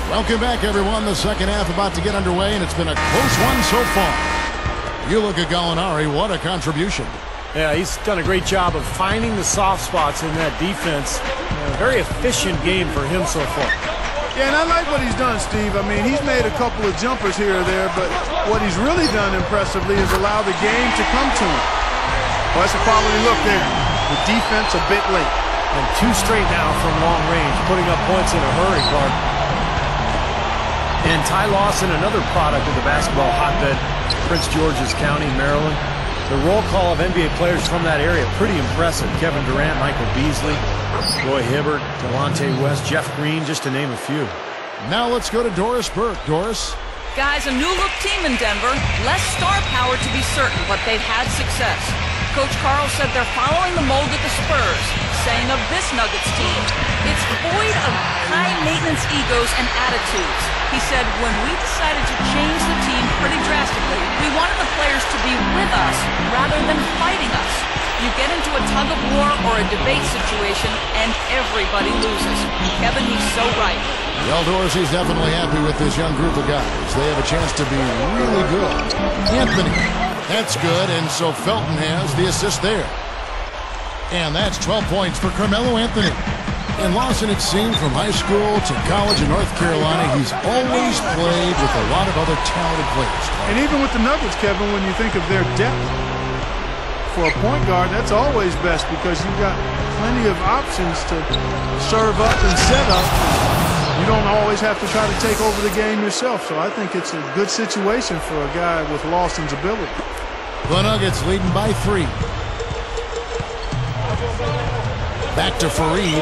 Welcome back, everyone. The second half about to get underway, and it's been a close one so far. You look at Gallinari, what a contribution. Yeah, he's done a great job of finding the soft spots in that defense. A very efficient game for him so far. Yeah, and I like what he's done, Steve. I mean, he's made a couple of jumpers here or there, but what he's really done impressively is allow the game to come to him. Well, that's a quality look there. The defense a bit late. And 2 straight now from long range, putting up points in a hurry, Clark. And Ty Lawson, another product of the basketball hotbed, Prince George's County, Maryland. The roll call of NBA players from that area, pretty impressive. Kevin Durant, Michael Beasley, Roy Hibbert, Delonte West, Jeff Green, just to name a few. Now let's go to Doris Burke. Doris? Guys, a new-look team in Denver. Less star power to be certain, but they've had success. Coach Carl said they're following the mold of the Spurs, saying of this Nuggets team, it's void of high-maintenance egos and attitudes. He said, when we decided to change the team pretty drastically, we wanted the players to be with us rather than fighting us. You get into a tug-of-war or a debate situation, and everybody loses. Kevin, he's so right. Well, Doris, he's definitely happy with this young group of guys. They have a chance to be really good. Anthony, that's good, and so Felton has the assist there. And that's 12 points for Carmelo Anthony. And Lawson, it seemed, from high school to college in North Carolina, he's always played with a lot of other talented players. And even with the Nuggets, Kevin, when you think of their depth, for a point guard, that's always best because you've got plenty of options to serve up and set up. You don't always have to try to take over the game yourself. So I think it's a good situation for a guy with Lawson's ability. The Nuggets leading by 3. Back to Fareed.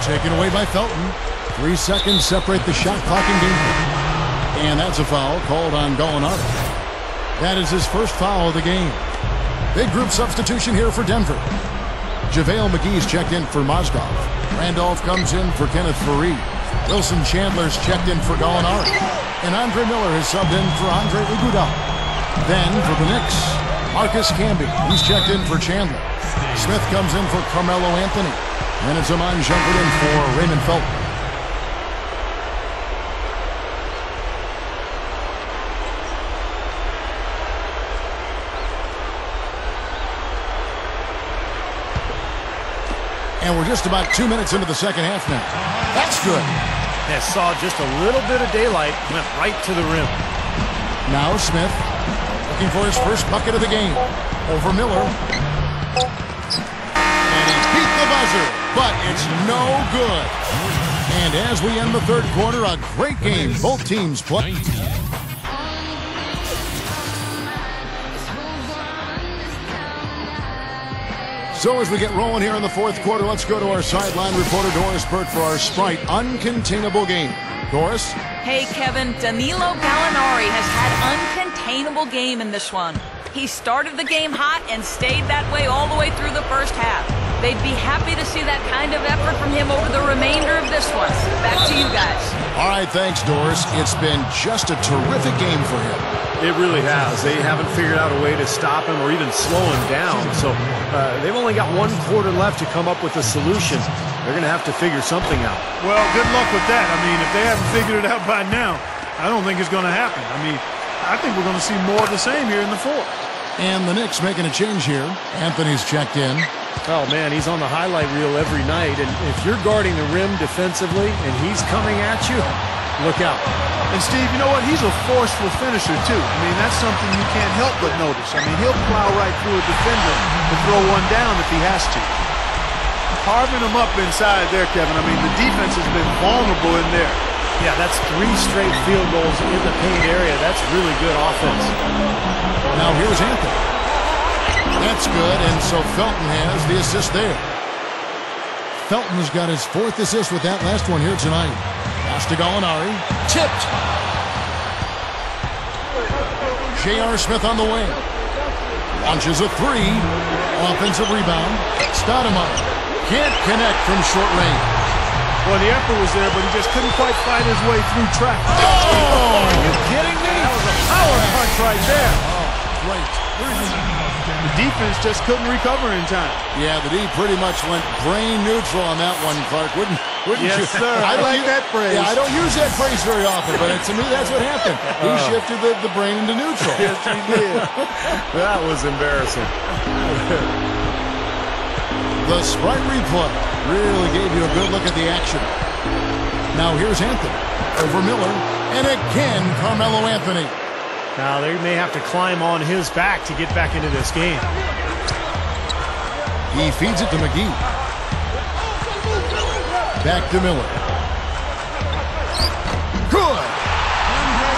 Taken away by Felton. 3 seconds separate the shot clock and game. And that's a foul called on Gallinari. That is his first foul of the game. Big group substitution here for Denver. JaVale McGee's checked in for Mozgov. Randolph comes in for Kenneth Fareed. Wilson Chandler's checked in for Gallinari. And Andre Miller has subbed in for Andre Iguodala. Then for the Knicks, Marcus Camby. He's checked in for Chandler. Smith comes in for Carmelo Anthony. And it's Iman Shumpert in for Raymond Felton. And we're just about 2 minutes into the second half now. That's good. Yeah, saw just a little bit of daylight, went right to the rim. Now Smith looking for his first bucket of the game. Over Miller. And he beat the buzzer, but it's no good. And as we end the third quarter, a great game. Both teams play. So as we get rolling here in the fourth quarter, let's go to our sideline reporter, Doris Burke, for our Sprite Uncontainable game. Doris? Hey, Kevin, Danilo Gallinari has had uncontainable game in this one. He started the game hot and stayed that way all the way through the first half. They'd be happy to see that kind of effort from him over the remainder of this one. Back to you guys. All right, thanks, Doris. It's been just a terrific game for him. It really has. They haven't figured out a way to stop him or even slow him down. So they've only got 1 quarter left to come up with a solution. They're going to have to figure something out. Well, good luck with that. I mean, if they haven't figured it out by now, I don't think it's going to happen. I mean, I think we're going to see more of the same here in the fourth. And the Knicks making a change here. Anthony's checked in. Oh, man, he's on the highlight reel every night. And if you're guarding the rim defensively and he's coming at you, look out. And, Steve, you know what? He's a forceful finisher, too. I mean, that's something you can't help but notice. I mean, he'll plow right through a defender to throw one down if he has to. Carving him up inside there, Kevin. I mean, the defense has been vulnerable in there. Yeah, that's 3 straight field goals in the paint area. That's really good offense. Now here's Anthony. That's good, and so Felton has the assist there. Felton's got his 4th assist with that last one here tonight. Pass to Gallinari. Tipped. J.R. Smith on the wing. Launches a 3. Offensive rebound. Stoudemire can't connect from short range. Well, the effort was there, but he just couldn't quite fight his way through traffic. Oh! Are you kidding me? That was a power punch right there. Oh, great. The defense just couldn't recover in time. Yeah, the D pretty much went brain neutral on that one, Clark. Wouldn't Yes, you? sir. I like that phrase. Yeah, I don't use that phrase very often, but to me, that's what happened. He shifted the brain into neutral. Yes, he did. That was embarrassing. The Sprite replay really gave you a good look at the action. Now here's Anthony over Miller, and again, Carmelo Anthony. Now they may have to climb on his back to get back into this game. He feeds it to McGee. Back to Miller. Good!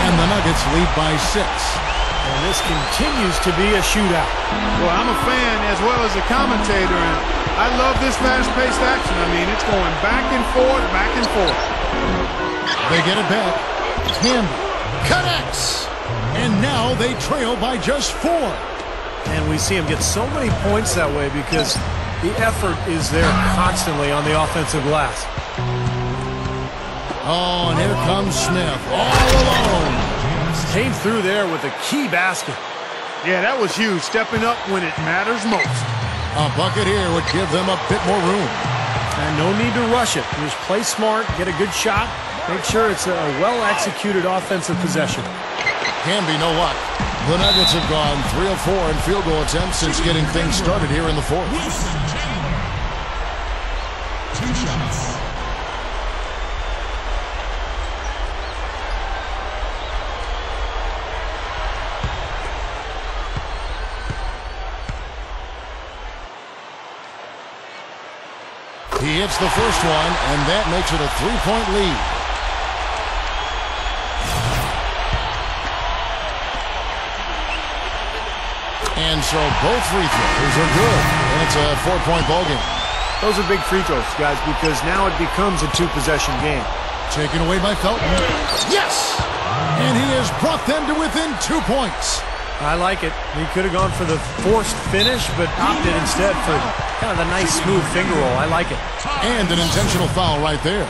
And the Nuggets lead by 6. And this continues to be a shootout. Well, I'm a fan as well as a commentator, and I love this fast-paced action. I mean, it's going back and forth, back and forth. They get it back. Camby connects. And now they trail by just 4. And we see him get so many points that way because the effort is there constantly on the offensive glass. Oh, and here comes Smith all alone. Came through there with a key basket. Yeah, that was huge, stepping up when it matters most. A bucket here would give them a bit more room. And no need to rush it. Just play smart, get a good shot, make sure it's a well-executed offensive possession. Can be no luck. The Nuggets have gone 3 of 4 in field goal attempts since getting things started here in the 4th. 2 shots. He hits the first one, and that makes it a 3-point lead. And so both free throws are good, and it's a 4-point ball game. Those are big free throws, guys, because now it becomes a 2-possession game. Taken away by Felton. Yes! And he has brought them to within 2 points. I like it. He could have gone for the forced finish, but opted instead for kind of a nice, smooth finger roll. I like it. And an intentional foul right there.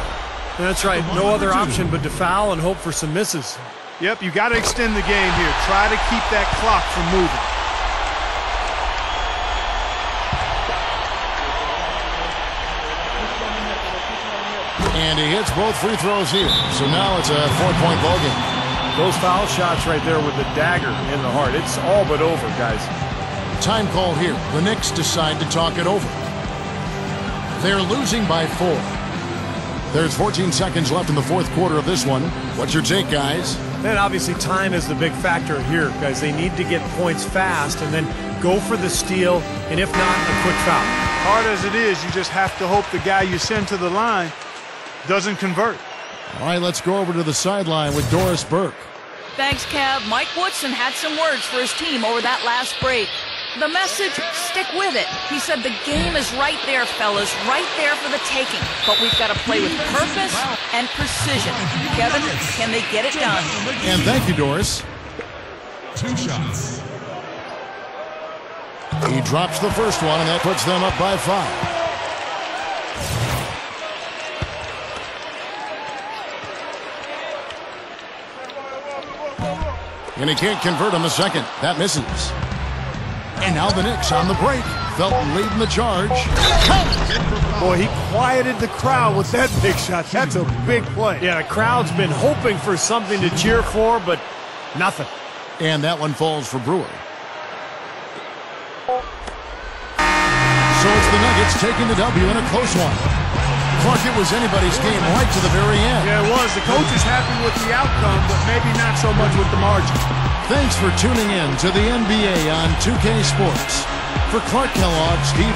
That's right. No other option but to foul and hope for some misses. Yep, you got to extend the game here. Try to keep that clock from moving. And he hits both free throws here. So now it's a 4-point ball game. Those foul shots right there with the dagger in the heart. It's all but over, guys. Time call here. The Knicks decide to talk it over. They're losing by 4. There's 14 seconds left in the 4th quarter of this one. What's your take, guys? And obviously time is the big factor here, guys. They need to get points fast and then go for the steal, and if not, a quick foul. Hard as it is, you just have to hope the guy you send to the line doesn't convert. All right, let's go over to the sideline with Doris Burke. Thanks, Kev. Mike Woodson had some words for his team over that last break. The message, stick with it. He said the game is right there, fellas, right there for the taking. But we've got to play with purpose and precision. Kevin, can they get it done? And thank you, Doris. 2 shots. He drops the first one, and that puts them up by 5. And he can't convert on the second. That misses. And now the Knicks on the break. Felton leading the charge. Boy, he quieted the crowd with that big shot. That's a big play. Yeah, the crowd's been hoping for something to cheer for, but nothing. And that one falls for Brewer. So it's the Nuggets taking the W in a close one. Clark, it was anybody's game right to the very end. Yeah, it was. The coach is happy with the outcome, but maybe not so much with the margin. Thanks for tuning in to the NBA on 2K Sports. For Clark Kellogg, Steve